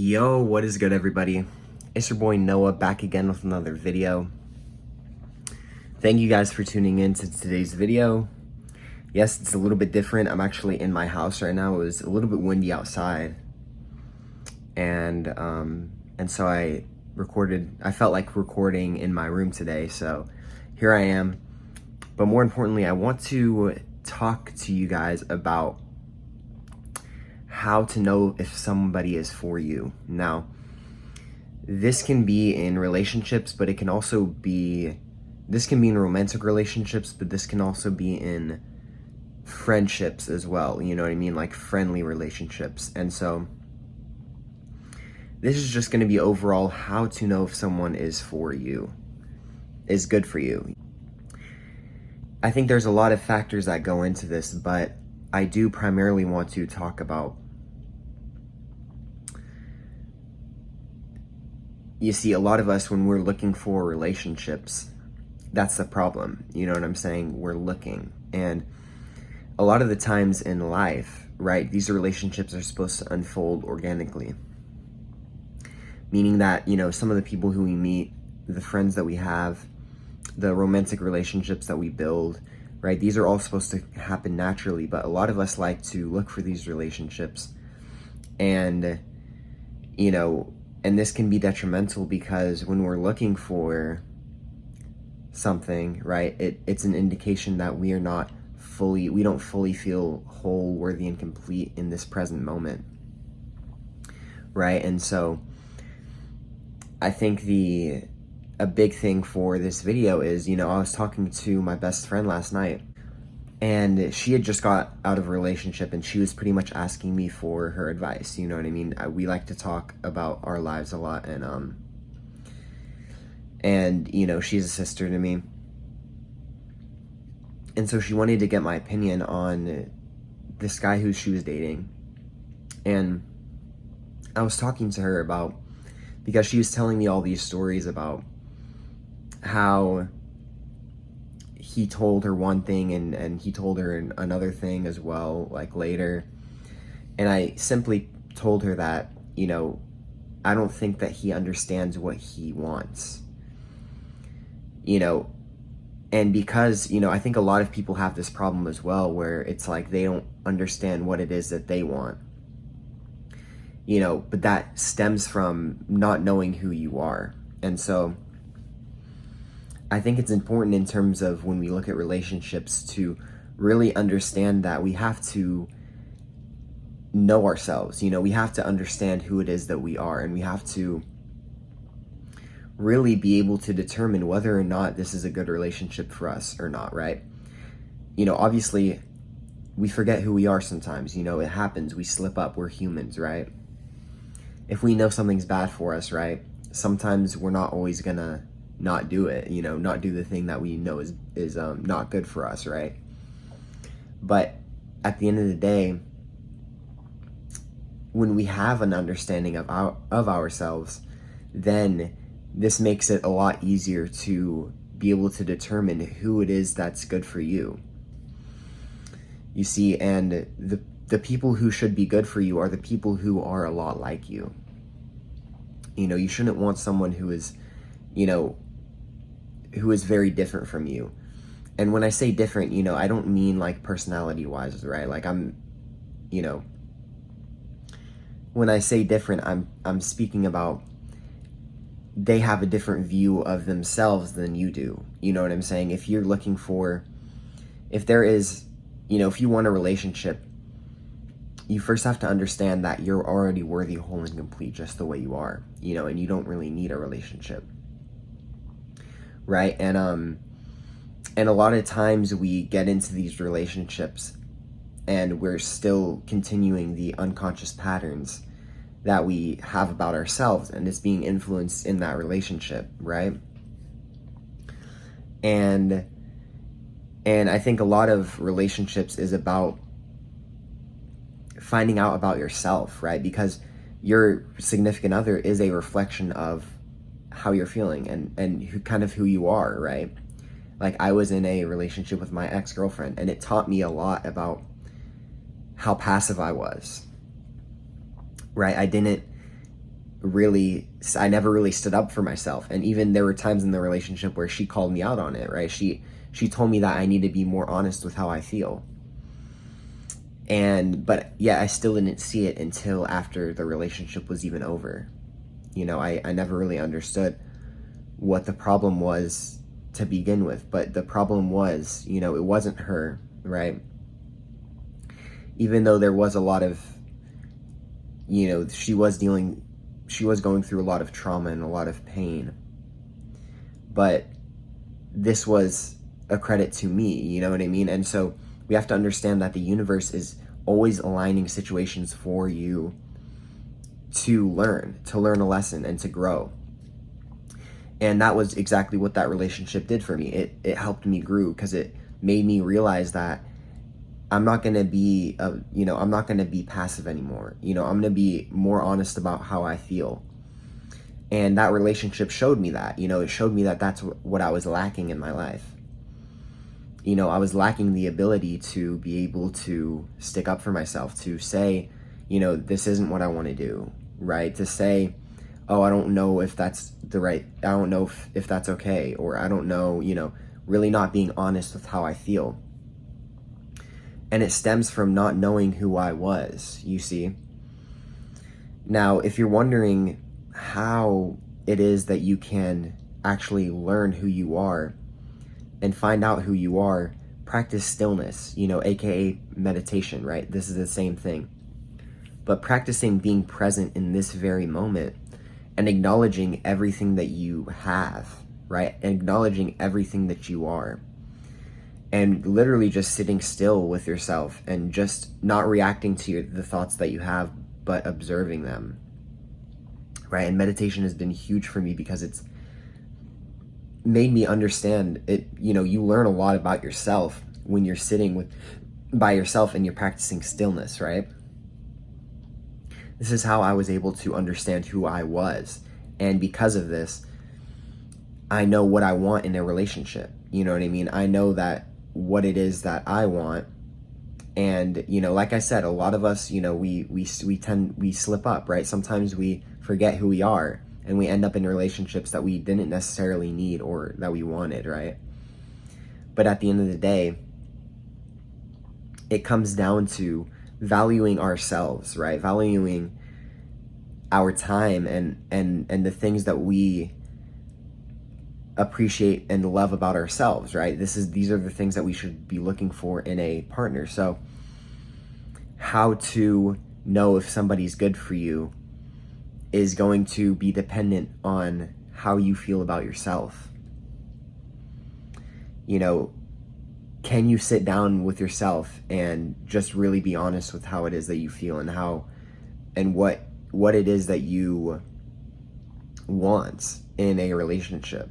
Yo, what is good, everybody? It's your boy Noah back again with another video. Thank you guys for tuning in to today's video. Yes, it's a little bit different. I'm actually in my house right now. It was a little bit windy outside, and so I felt like recording in my room today, so here I am. But more importantly, I want to talk to you guys about how to know if somebody is for you. Now, this can be in relationships, but this can be in romantic relationships, but this can also be in friendships as well. You know what I mean? Like friendly relationships. And so this is just going to be overall how to know if someone is for you, is good for you. I think there's a lot of factors that go into this, but I do primarily want to talk about, you see, a lot of us, when we're looking for relationships, that's the problem. You know what I'm saying? We're looking. And a lot of the times in life, right, these relationships are supposed to unfold organically. Meaning that, you know, some of the people who we meet, the friends that we have, the romantic relationships that we build, right, these are all supposed to happen naturally. But a lot of us like to look for these relationships. And, you know, and this can be detrimental because when we're looking for something, right, it's an indication that we don't fully feel whole, worthy, and complete in this present moment, right? And so I think a big thing for this video is, you know, I was talking to my best friend last night, and she had just got out of a relationship, and she was pretty much asking me for her advice. You know what I mean? We like to talk about our lives a lot, and you know, she's a sister to me. And so she wanted to get my opinion on this guy who she was dating. And I was talking to her because she was telling me all these stories about how he told her one thing and he told her another thing as well, like later. And I simply told her that, you know, I don't think that he understands what he wants. You know, and because, you know, I think a lot of people have this problem as well, where it's like they don't understand what it is that they want. You know, but that stems from not knowing who you are. And so I think it's important in terms of when we look at relationships to really understand that we have to know ourselves. You know, we have to understand who it is that we are, and we have to really be able to determine whether or not this is a good relationship for us or not, right? You know, obviously, we forget who we are sometimes. You know, it happens. We slip up. We're humans, right? If we know something's bad for us, right, sometimes we're not always gonna not do it, you know, not do the thing that we know is not good for us, right? But at the end of the day, when we have an understanding of ourselves, then this makes it a lot easier to be able to determine who it is that's good for you. You see, and the people who should be good for you are the people who are a lot like you. You know, you shouldn't want someone who is, you know, who is very different from you. And when I say different, you know, I don't mean like personality wise, right? Like you know, when I say different, I'm speaking about they have a different view of themselves than you do. You know what I'm saying? If you're looking for, if there is, you know, if you want a relationship, you first have to understand that you're already worthy, whole, and complete just the way you are, you know, and you don't really need a relationship, right? And a lot of times we get into these relationships and we're still continuing the unconscious patterns that we have about ourselves, and it's being influenced in that relationship, right? And I think a lot of relationships is about finding out about yourself, right? Because your significant other is a reflection of how you're feeling and who you are, right? Like, I was in a relationship with my ex-girlfriend, and it taught me a lot about how passive I was, right? I didn't I never really stood up for myself. And even there were times in the relationship where she called me out on it, right? She told me that I need to be more honest with how I feel. But yeah, I still didn't see it until after the relationship was even over. I never really understood what the problem was to begin with, but the problem was, it wasn't her, right? Even though there was a lot of, she was going through a lot of trauma and a lot of pain, but this was a credit to me, you know what I mean? And so we have to understand that the universe is always aligning situations for you to learn a lesson and to grow. And that was exactly what that relationship did for me. It helped me grow, because it made me realize that I'm not going to be, I'm not going to be passive anymore. I'm going to be more honest about how I feel. And that relationship showed me that, it showed me that that's what I was lacking in my life. I was lacking the ability to be able to stick up for myself, to say, this isn't what I want to do, right? To say, oh, I don't know if that's I don't know if that's okay, or I don't know, really not being honest with how I feel. And it stems from not knowing who I was, you see. Now, if you're wondering how it is that you can actually learn who you are and find out who you are, practice stillness, aka meditation, right? This is the same thing. But practicing being present in this very moment and acknowledging everything that you have, right? Acknowledging everything that you are. And literally just sitting still with yourself and just not reacting to the thoughts that you have, but observing them, right? And meditation has been huge for me because it's made me understand it. You learn a lot about yourself when you're sitting by yourself and you're practicing stillness, right? This is how I was able to understand who I was. And because of this, I know what I want in a relationship. You know what I mean? I know that what it is that I want. And, like I said, a lot of us, we slip up, right? Sometimes we forget who we are and we end up in relationships that we didn't necessarily need or that we wanted, right? But at the end of the day, it comes down to valuing ourselves, right? Valuing our time and the things that we appreciate and love about ourselves, right? These are the things that we should be looking for in a partner. So how to know if somebody's good for you is going to be dependent on how you feel about yourself. Can you sit down with yourself and just really be honest with how it is that you feel and what it is that you want in a relationship?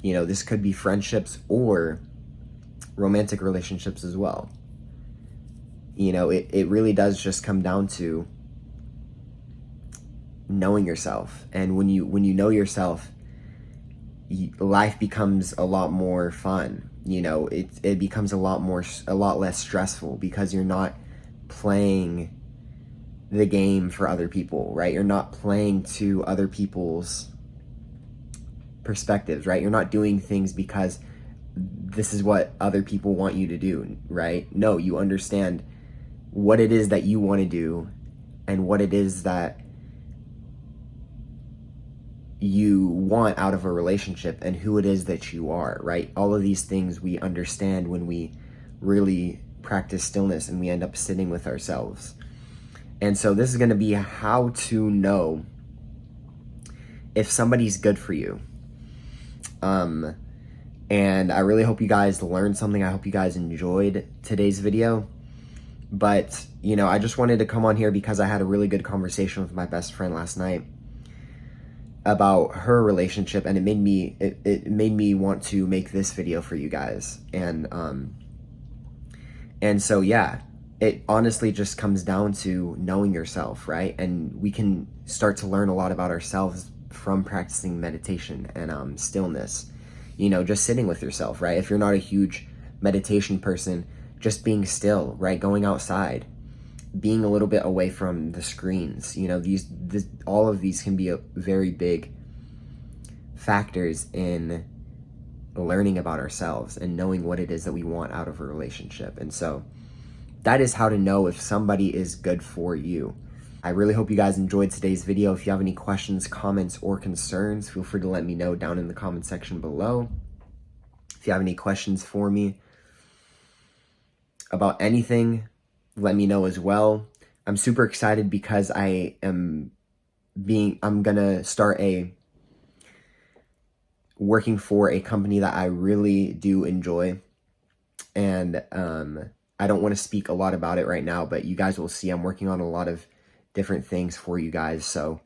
This could be friendships or romantic relationships as well. It really does just come down to knowing yourself. And when you know yourself, life becomes a lot more fun. It becomes a lot less stressful, because you're not playing the game for other people, right? You're not playing to other people's perspectives, right? You're not doing things because this is what other people want you to do, right? No, you understand what it is that you want to do and what it is that you want out of a relationship and who it is that you are, right? All of these things we understand when we really practice stillness and we end up sitting with ourselves. And so this is going to be how to know if somebody's good for you. And I really hope you guys learned something. I hope you guys enjoyed today's video. But, I just wanted to come on here because I had a really good conversation with my best friend last night about her relationship, and it made me want to make this video for you guys. And so, yeah, it honestly just comes down to knowing yourself, right? And we can start to learn a lot about ourselves from practicing meditation and stillness, just sitting with yourself, right? If you're not a huge meditation person, just being still, right? Going outside being a little bit away from the screens. You know, all of these can be very big factors in learning about ourselves and knowing what it is that we want out of a relationship. And so that is how to know if somebody is good for you. I really hope you guys enjoyed today's video. If you have any questions, comments, or concerns, feel free to let me know down in the comment section below. If you have any questions for me about anything, let me know as well. I'm super excited because I'm gonna start working for a company that I really do enjoy. And I don't want to speak a lot about it right now, but you guys will see I'm working on a lot of different things for you guys. So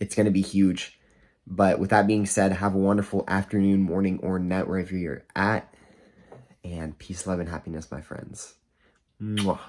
it's going to be huge. But with that being said, have a wonderful afternoon, morning, or night wherever you're at. And peace, love, and happiness, my friends. Mwah.